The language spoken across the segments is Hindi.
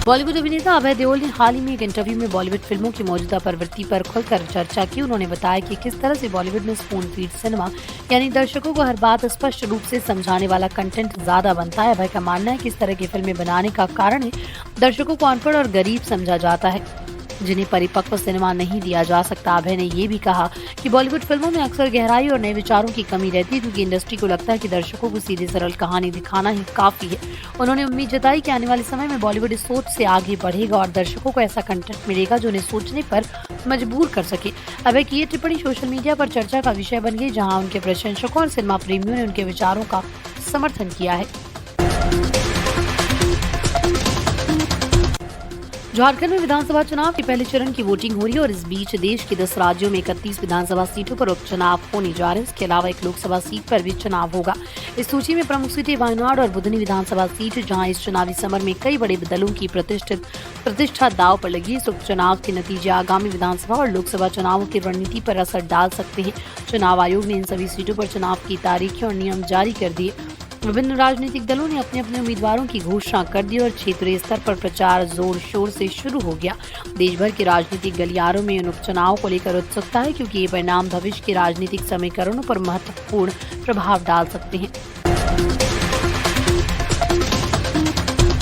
बॉलीवुड अभिनेता अभय देओल ने हाल ही में एक इंटरव्यू में बॉलीवुड फिल्मों की मौजूदा प्रवृत्ति पर खुलकर चर्चा की। उन्होंने बताया कि किस तरह से बॉलीवुड में स्पून फीड सिनेमा यानी दर्शकों को हर बात स्पष्ट रूप से समझाने वाला कंटेंट ज्यादा बनता है। अभय का मानना है कि इस तरह की फिल्में बनाने का कारण है दर्शकों को अनपढ़ और गरीब समझा जाता है, जिन्हें परिपक्व सिनेमा नहीं दिया जा सकता। अभय ने ये भी कहा कि बॉलीवुड फिल्मों में अक्सर गहराई और नए विचारों की कमी रहती है, क्योंकि इंडस्ट्री को लगता है कि दर्शकों को सीधी सरल कहानी दिखाना ही काफी है। उन्होंने उम्मीद जताई कि आने वाले समय में बॉलीवुड इस सोच से आगे बढ़ेगा और दर्शकों को ऐसा कंटेंट मिलेगा जो उन्हें सोचने पर मजबूर कर सके। अभय की ये टिप्पणी सोशल मीडिया पर चर्चा का विषय बन गई, जहाँ उनके प्रशंसकों और सिनेमा प्रेमियों ने उनके विचारों का समर्थन किया है। झारखंड में विधानसभा चुनाव के पहले चरण की वोटिंग हो रही है और इस बीच देश के 10 राज्यों में 31 विधानसभा सीटों पर उपचुनाव होने जा रहे हैं। इसके अलावा एक लोकसभा सीट पर भी चुनाव होगा। इस सूची में प्रमुख सीटें वायनाड और बुधनी विधानसभा सीट, जहां इस चुनावी समर में कई बड़े दलों की प्रतिष्ठा दांव पर लगी। इस उपचुनाव के नतीजे आगामी विधानसभा और लोकसभा चुनावों की रणनीति पर असर डाल सकते हैं। चुनाव आयोग ने इन सभी सीटों पर चुनाव की तारीखें और नियम जारी कर दिए। विभिन्न राजनीतिक दलों ने अपने अपने उम्मीदवारों की घोषणा कर दी और क्षेत्रीय स्तर पर प्रचार जोर शोर से शुरू हो गया। देश भर के राजनीतिक गलियारों में इन उपचुनावों को लेकर उत्सुकता है, क्योंकि ये परिणाम भविष्य के राजनीतिक समीकरणों पर महत्वपूर्ण प्रभाव डाल सकते हैं।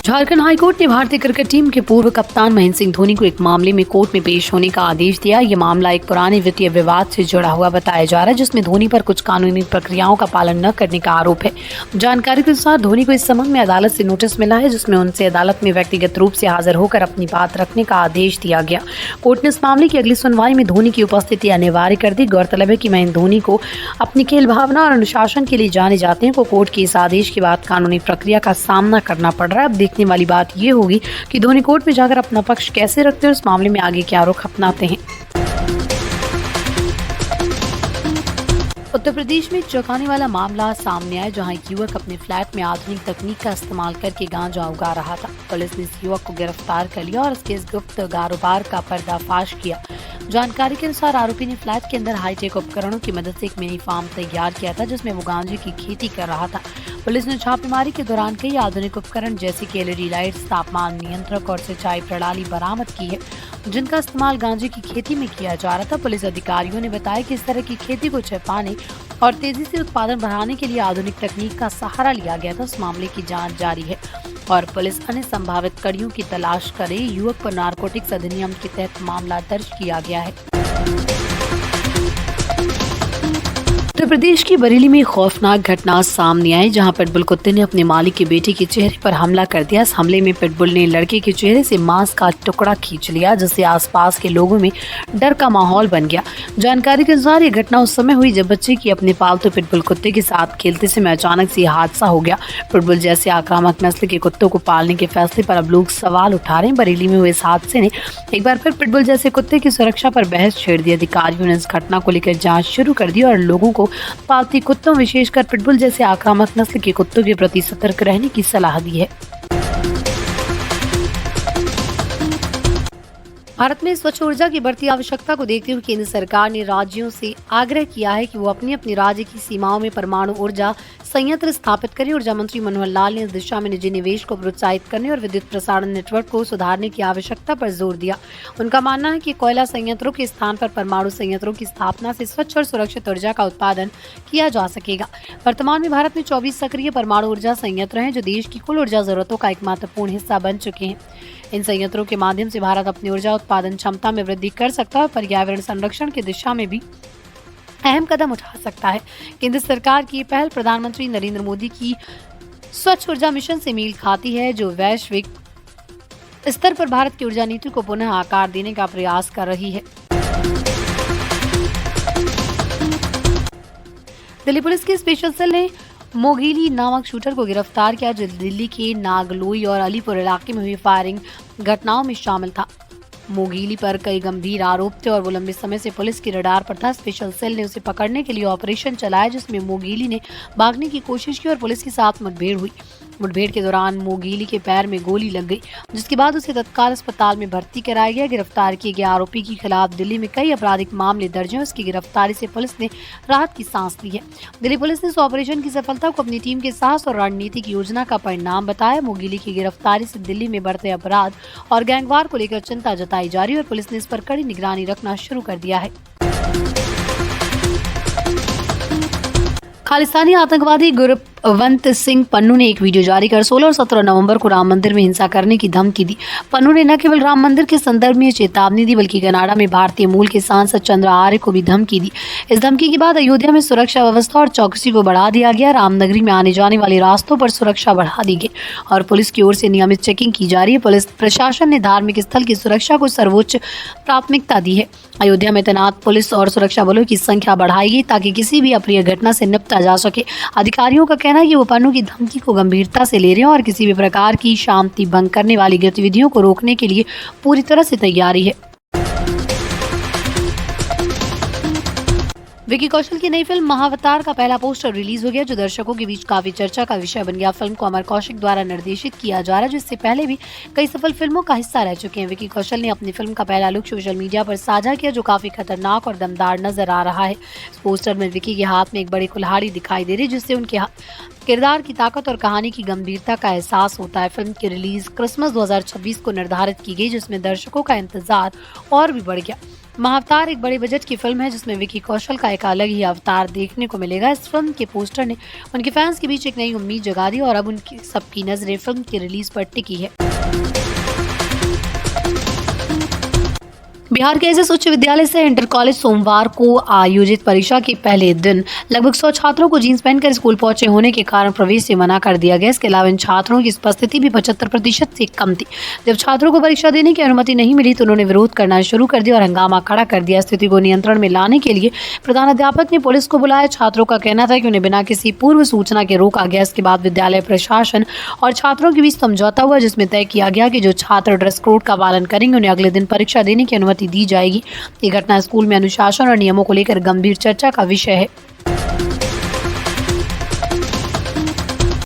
झारखंड हाईकोर्ट ने भारतीय क्रिकेट टीम के पूर्व कप्तान महेंद्र सिंह धोनी को एक मामले में कोर्ट में पेश होने का आदेश दिया। ये मामला एक पुराने वित्तीय विवाद से जुड़ा हुआ बताया जा रहा है, जिसमें धोनी पर कुछ कानूनी प्रक्रियाओं का पालन न करने का आरोप है। जानकारी के अनुसार धोनी को इस संबंध में अदालत से नोटिस मिला है, जिसमें उनसे अदालत में व्यक्तिगत रूप से हाजिर होकर अपनी बात रखने का आदेश दिया गया। कोर्ट ने इस मामले की अगली सुनवाई में धोनी की उपस्थिति अनिवार्य कर दी। गौरतलब है कि महेंद्र धोनी को अपनी खेल भावना और अनुशासन के लिए जाने जाते हैं, को कोर्ट के इस आदेश के बाद कानूनी प्रक्रिया का सामना करना पड़ रहा है। अब देखने वाली बात ये होगी कि धोनी कोर्ट में जाकर अपना पक्ष कैसे रखते हैं और इस मामले में आगे क्या रुख अपनाते हैं। उत्तर प्रदेश में चौंकाने वाला मामला सामने आया, जहां एक युवक अपने फ्लैट में आधुनिक तकनीक का इस्तेमाल करके गांजा उगा रहा था। पुलिस ने इस युवक को गिरफ्तार कर लिया और उसके इस गुप्त कारोबार का पर्दाफाश किया। जानकारी के अनुसार आरोपी ने फ्लैट के अंदर हाईटेक उपकरणों की मदद से एक मिनी फार्म तैयार किया था, जिसमें वो गांजे की खेती कर रहा था। पुलिस ने छापेमारी के दौरान कई आधुनिक उपकरण जैसे कि एलईडी लाइट्स, तापमान नियंत्रक और सिंचाई प्रणाली बरामद की है, जिनका इस्तेमाल गांजे की खेती में किया जा रहा था। पुलिस अधिकारियों ने बताया कि इस तरह की खेती को छिपाने और तेजी से उत्पादन बढ़ाने के लिए आधुनिक तकनीक का सहारा लिया गया था। इस मामले की जांच जारी है और पुलिस अन्य संभावित कड़ियों की तलाश कर रही। युवक पर नारकोटिक्स अधिनियम के तहत मामला दर्ज किया गया है। उत्तर प्रदेश की बरेली में खौफनाक घटना सामने आई, जहां पिटबुल कुत्ते ने अपने मालिक के बेटे के चेहरे पर हमला कर दिया। इस हमले में पिटबुल ने लड़के के चेहरे से मांस का टुकड़ा खींच लिया, जिससे आसपास के लोगों में डर का माहौल बन गया। जानकारी के अनुसार ये घटना उस समय हुई जब बच्चे की अपने पालतू पिटबुल कुत्ते के साथ खेलते समय अचानक से हादसा हो गया। पिटबुल जैसे आक्रामक नस्ल के कुत्तों को पालने के फैसले पर अब लोग सवाल उठा रहे हैं। बरेली में हुए इस हादसे ने एक बार फिर पिटबुल जैसे कुत्ते की सुरक्षा पर बहस छेड़ दी। अधिकारियों ने इस घटना को लेकर जांच शुरू कर दी और लोगों को पालतू कुत्तों, विशेषकर पिटबुल जैसे आक्रामक नस्ल के कुत्तों के प्रति सतर्क रहने की सलाह दी है। भारत में स्वच्छ ऊर्जा की बढ़ती आवश्यकता को देखते हुए केंद्र सरकार ने राज्यों से आग्रह किया है कि वो अपनी अपनी राज्य की सीमाओं में परमाणु ऊर्जा संयंत्र स्थापित करें। ऊर्जा मंत्री मनोहर लाल ने इस दिशा में निजी निवेश को प्रोत्साहित करने और विद्युत प्रसारण नेटवर्क को सुधारने की आवश्यकता पर जोर दिया। उनका मानना है कि कोयला संयंत्रों के स्थान पर परमाणु संयंत्रों की स्थापना से स्वच्छ और सुरक्षित ऊर्जा का उत्पादन किया जा सकेगा। वर्तमान में भारत में 24 सक्रिय परमाणु ऊर्जा संयंत्र हैं, जो देश की कुल ऊर्जा जरूरतों का एक महत्वपूर्ण हिस्सा बन चुके हैं। इन संयंत्रों के माध्यम से भारत अपनी ऊर्जा उत्पादन क्षमता में वृद्धि कर सकता है और पर्यावरण संरक्षण की दिशा में भी अहम कदम उठा सकता है। केंद्र सरकार की पहल प्रधानमंत्री नरेंद्र मोदी की स्वच्छ ऊर्जा मिशन से मेल खाती है, जो वैश्विक स्तर पर भारत की ऊर्जा नीति को पुनः आकार देने का प्रयास कर रही है। दिल्ली पुलिस के स्पेशल सेल ने मोगीली नामक शूटर को गिरफ्तार किया, जो दिल्ली के नागलोई और अलीपुर इलाके में हुई फायरिंग घटनाओं में शामिल था। मोगीली पर कई गंभीर आरोप थे और वो लंबे समय से पुलिस की रडार पर था। स्पेशल सेल ने उसे पकड़ने के लिए ऑपरेशन चलाया, जिसमें मोगीली ने भागने की कोशिश की और पुलिस के साथ मुठभेड़ हुई। मुठभेड़ के दौरान मोगीली के पैर में गोली लग गई, जिसके बाद उसे तत्काल अस्पताल में भर्ती कराया गया। गिरफ्तार किए गए आरोपी के खिलाफ दिल्ली में कई आपराधिक मामले दर्ज हैं। उसकी गिरफ्तारी से पुलिस ने राहत की सांस ली है। दिल्ली पुलिस ने इस ऑपरेशन की सफलता को अपनी टीम के साहस और रणनीतिक योजना का परिणाम बताया। मोगीली की गिरफ्तारी से दिल्ली में बढ़ते अपराध और गैंगवार को लेकर चिंता जताई जा रही है और पुलिस ने इस पर कड़ी निगरानी रखना शुरू कर दिया है। खालिस्तानी आतंकवादी गुरवंत सिंह पन्नू ने एक वीडियो जारी कर 16 और 17 नवंबर को राम मंदिर में हिंसा करने की धमकी दी। पन्नू ने न केवल राम मंदिर के संदर्भ में चेतावनी दी, बल्कि कनाडा में भारतीय मूल के सांसद चंद्र आर्य को भी धमकी दी। इस धमकी के बाद अयोध्या में सुरक्षा व्यवस्था और चौकसी को बढ़ा दिया गया। रामनगरी में आने जाने वाले रास्तों पर सुरक्षा बढ़ा दी गई और पुलिस की ओर से नियमित चेकिंग की जा रही है। पुलिस प्रशासन ने धार्मिक स्थल की सुरक्षा को सर्वोच्च प्राथमिकता दी है। अयोध्या में तैनात पुलिस और सुरक्षा बलों की संख्या बढ़ाई गई ताकि किसी भी अप्रिय घटना से निपटा जा सके। अधिकारियों का कहना है कि वो पन्नू की धमकी को गंभीरता से ले रहे हैं और किसी भी प्रकार की शांति भंग करने वाली गतिविधियों को रोकने के लिए पूरी तरह से तैयारी है। विकी कौशल की नई फिल्म महाअवतार का पहला पोस्टर रिलीज हो गया, जो दर्शकों के बीच काफी चर्चा का विषय बन गया। फिल्म को अमर कौशिक द्वारा निर्देशित किया जा रहा है, जो इससे पहले भी कई सफल फिल्मों का हिस्सा रह चुके हैं। विकी कौशल ने अपनी फिल्म का पहला लुक सोशल मीडिया पर साझा किया, जो काफी खतरनाक और दमदार नजर आ रहा है। इस पोस्टर में विकी के हाथ में एक बड़ी कुल्हाड़ी दिखाई दे रही है, जिससे उनके किरदार की ताकत और कहानी की गंभीरता का एहसास होता है। फिल्म की रिलीज क्रिसमस 2026 को निर्धारित की गई, जिसमें दर्शकों का इंतजार और भी बढ़ गया। महाअवतार एक बड़े बजट की फिल्म है, जिसमें विकी कौशल का एक अलग ही अवतार देखने को मिलेगा। इस फिल्म के पोस्टर ने उनके फैंस के बीच एक नई उम्मीद जगा दी और अब उनकी सबकी नजरें फिल्म की रिलीज पर टिकी है। बिहार के एसएस उच्च विद्यालय से इंटर कॉलेज सोमवार को आयोजित परीक्षा के पहले दिन लगभग 100 छात्रों को जींस पहनकर स्कूल पहुंचे होने के कारण प्रवेश से मना कर दिया गया। इसके अलावा इन छात्रों की उपस्थिति भी 75% से कम थी। जब छात्रों को परीक्षा देने की अनुमति नहीं मिली तो उन्होंने विरोध करना शुरू कर दिया और हंगामा खड़ा कर दिया। स्थिति को नियंत्रण में लाने के लिए प्रधानाध्यापक ने पुलिस को बुलाया। छात्रों का कहना था कि उन्हें बिना किसी पूर्व सूचना के रोका गया। इसके बाद विद्यालय प्रशासन और छात्रों के बीच समझौता हुआ, जिसमें तय किया गया कि जो छात्र ड्रेस कोड का पालन करेंगे उन्हें अगले दिन परीक्षा देने की अनुमति दी जाएगी। ये घटना स्कूल में अनुशासन और नियमों को लेकर गंभीर चर्चा का विषय है।